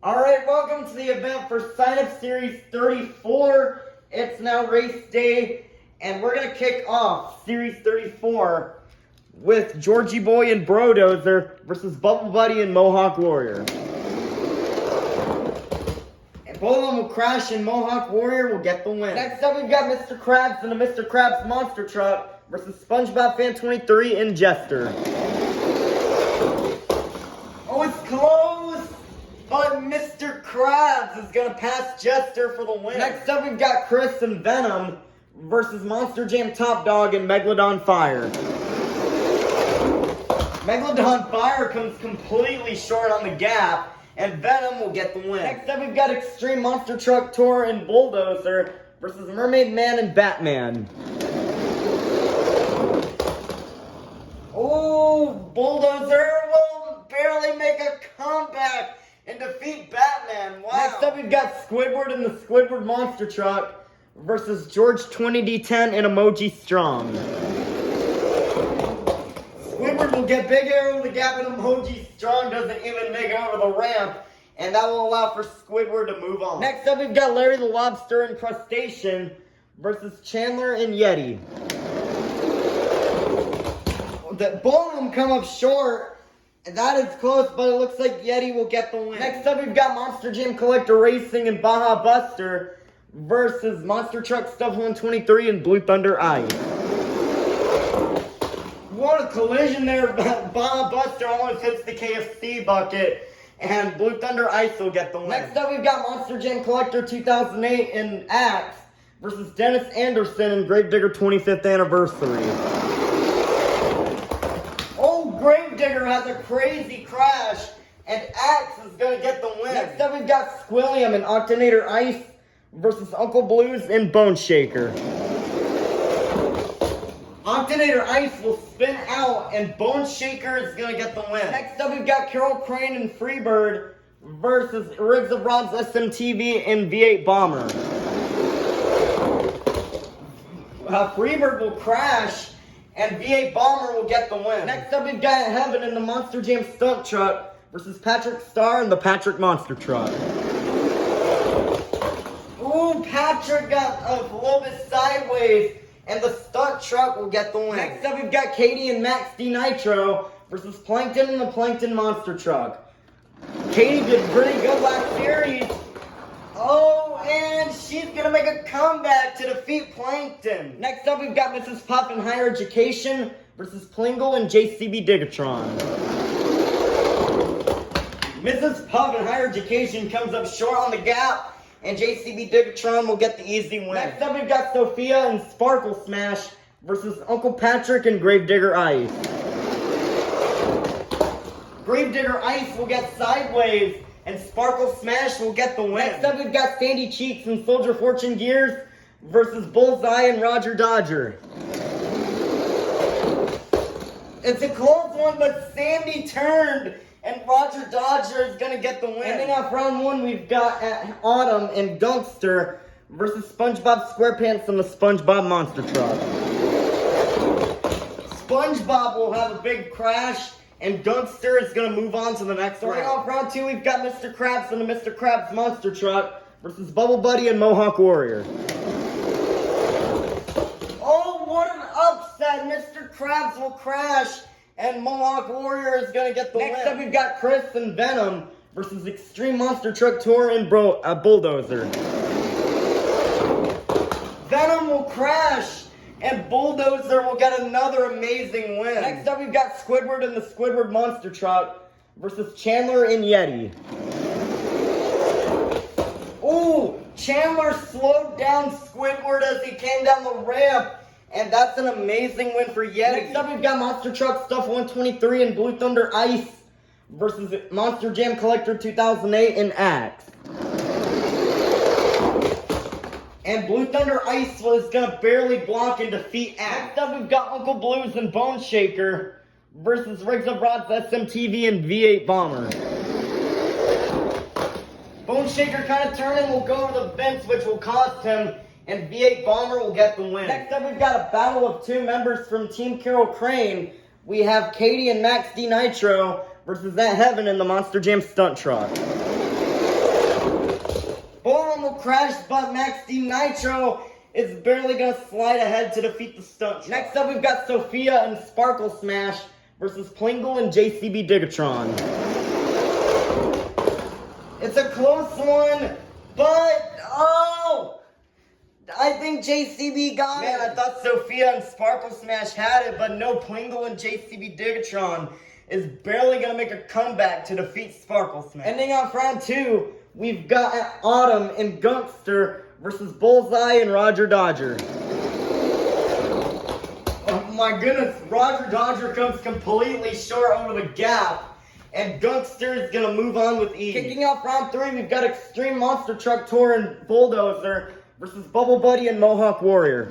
Alright, welcome to the event for Sign Up Series 34. It's now race day, and we're going to kick off Series 34 with Georgie Boy and Brodozer versus Bubble Buddy and Mohawk Warrior. And both of them will crash, and Mohawk Warrior will get the win. Next up, we've got Mr. Krabs and the Mr. Krabs Monster Truck versus SpongeBob Fan 23 and Jester. Oh, it's close! But Mr. Krabs is going to pass Jester for the win. Next up, we've got Chris and Venom versus Monster Jam Top Dog and Megalodon Fire. Megalodon Fire comes completely short on the gap, and Venom will get the win. Next up, we've got Extreme Monster Truck Tour and Bulldozer versus Mermaid Man and Batman. Oh, Bulldozer will barely make a comeback and defeat Batman. Wow. Next up, we've got Squidward and the Squidward Monster Truck versus George 20D10 and Emoji Strong. Squidward will get big air over the gap, and Emoji Strong doesn't even make it over the ramp, and that will allow for Squidward to move on. Next up, we've got Larry the Lobster and Crustacean versus Chandler and Yeti. Both of them come up short. That is close, but it looks like Yeti will get the win. Next up, we've got Monster Jam Collector Racing and Baja Buster versus Monster Truck Stuff 123 and Blue Thunder Ice. What a collision there. Baja Buster almost hits the KFC bucket, and Blue Thunder Ice will get the win. Next up, we've got Monster Jam Collector 2008 and Axe versus Dennis Anderson and Gravedigger 25th Anniversary. Gravedigger has a crazy crash, and Axe is going to get the win. Next up, we've got Squilliam and Octonator Ice versus Uncle Blues and Bone Shaker. Octonator Ice will spin out, and Bone Shaker is going to get the win. Next up, we've got Carol Crane and Freebird versus Riggs of Rod's SMTV and V8 Bomber. Freebird will crash, and V8 Bomber will get the win. Next up, we've got Heaven in the Monster Jam Stunt Truck versus Patrick Star and the Patrick Monster Truck. Ooh, Patrick got a little bit sideways, and the Stunt Truck will get the win. Next up, we've got Katie and Max D Nitro versus Plankton and the Plankton Monster Truck. Katie did pretty good last series. Oh, and she's going to make a comeback to defeat Plankton. Next up, we've got Mrs. Puff and Higher Education versus Plingle and JCB Digatron. Mrs. Puff and Higher Education comes up short on the gap, and JCB Digatron will get the easy win. Next up, we've got Sophia and Sparkle Smash versus Uncle Patrick and Gravedigger Ice. Gravedigger Ice will get sideways, and Sparkle Smash will get the win. Next up, we've got Sandy Cheeks and Soldier Fortune Gears versus Bullseye and Roger Dodger. It's a close one, but Sandy turned, and Roger Dodger is going to get the win. Ending off round one, we've got Autumn and Dunkster versus SpongeBob SquarePants and the SpongeBob Monster Truck. SpongeBob will have a big crash, and Dunkster is going to move on to the next round. Starting off round two, we've got Mr. Krabs and the Mr. Krabs Monster Truck versus Bubble Buddy and Mohawk Warrior. Oh, what an upset. Mr. Krabs will crash, and Mohawk Warrior is going to get the win. Next up, we've got Chris and Venom versus Extreme Monster Truck Tour and Bulldozer. Venom will crash, and Bulldozer will get another amazing win. Next up, we've got Squidward and the Squidward Monster Truck versus Chandler and Yeti. Ooh, Chandler slowed down Squidward as he came down the ramp, and that's an amazing win for Yeti. Next up, we've got Monster Truck Stuff 123 and Blue Thunder Ice versus Monster Jam Collector 2008 and Axe. And Blue Thunder Ice was going to barely block and defeat Axe. Next up, we've got Uncle Blues and Bone Shaker versus Riggs of Rod's SMTV and V8 Bomber. Bone Shaker kind of turning will go over the fence, which will cost him, and V8 Bomber will get the win. Next up, we've got a battle of two members from Team Carol Crane. We have Katie and Max D Nitro versus That Heaven in the Monster Jam Stunt Truck. Both of them will crash, but Max D Nitro is barely going to slide ahead to defeat the stunt truck. Next up, we've got Sophia and Sparkle Smash versus Plingle and JCB Digatron. It's a close one, but I think JCB got it. Man, I thought Sophia and Sparkle Smash had it, but no, Plingle and JCB Digatron is barely going to make a comeback to defeat Sparkle Smash. Ending off round 2, we've got Autumn and Gunkster versus Bullseye and Roger Dodger. Oh my goodness, Roger Dodger comes completely short over the gap, and Gunkster is going to move on with ease. Kicking off round 3, we've got Extreme Monster Truck Tour and Bulldozer versus Bubble Buddy and Mohawk Warrior.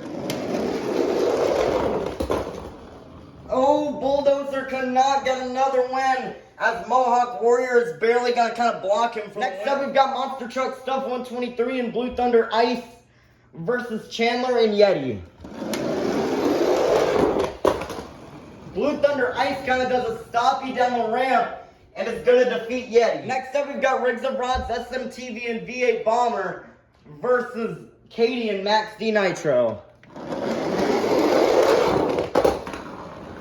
Oh, Bulldozer could not get another win, as Mohawk Warrior is barely going to kind of block him from Next up, we've got Monster Truck Stuff 123 and Blue Thunder Ice versus Chandler and Yeti. Blue Thunder Ice kind of does a stoppie down the ramp and is going to defeat Yeti. Next up, we've got Riggs of Rods, SMTV, and V8 Bomber versus Katie and Max D Nitro.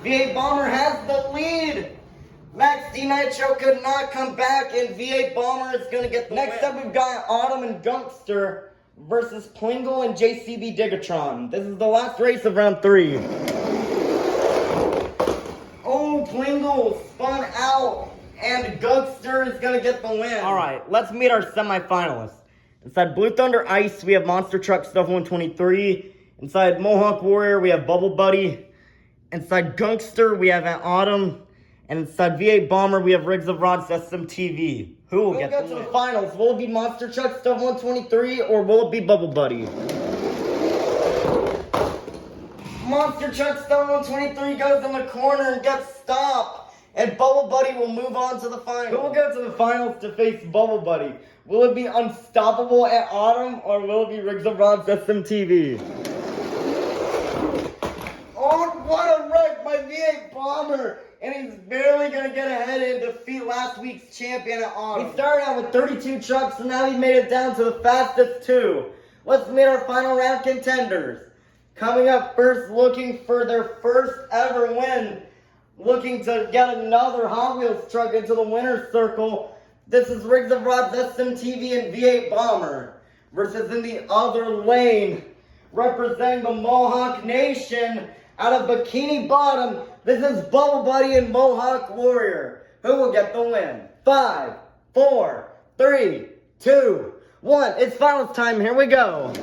V8 Bomber has the lead. Max D Nitro could not come back, and V8 Bomber is going to get the win. Next up, we've got Autumn and Gunkster versus Plingle and JCB Digatron. This is the last race of round 3. Oh, Plingle spun out, and Gunkster is going to get the win. All right, let's meet our semifinalists. Inside Blue Thunder Ice, we have Monster Truck Stuff 123. Inside Mohawk Warrior, we have Bubble Buddy. Inside Gunkster, we have Autumn. And inside V8 Bomber, we have Riggs of Rods SMTV. Who will get to the finals? Will it be Monster Truck Stuff 123 or will it be Bubble Buddy? Monster Truck Stuff 123 goes in the corner and gets stopped. And Bubble Buddy will move on to the finals. Who will go to the finals to face Bubble Buddy? Will it be Unstoppable at Autumn or will it be Riggs of Rods SMTV? Oh, what a wreck by V8 Bomber! And he's barely going to get ahead and defeat last week's champion at Autumn. He started out with 32 trucks, and now he made it down to the fastest 2. Let's meet our final round contenders. Coming up first, looking for their first ever win, looking to get another Hot Wheels truck into the winner's circle. This is Riggs of Rods SMTV and V8 Bomber versus in the other lane, representing the Mohawk Nation out of Bikini Bottom. This is Bubble Buddy and Mohawk Warrior. Who will get the win? 5, 4, 3, 2, 1. It's finals time. Here we go.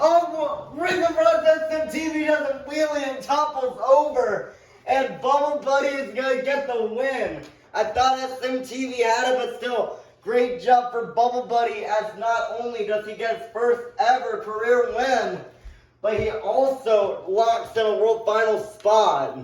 Oh, Riggs of Rods SMTV does a wheelie and topples over. And Bubble Buddy is going to get the win. I thought SMTV had it, but still, great job for Bubble Buddy, as not only does he get his first ever career win, but he also locks in a World Finals spot.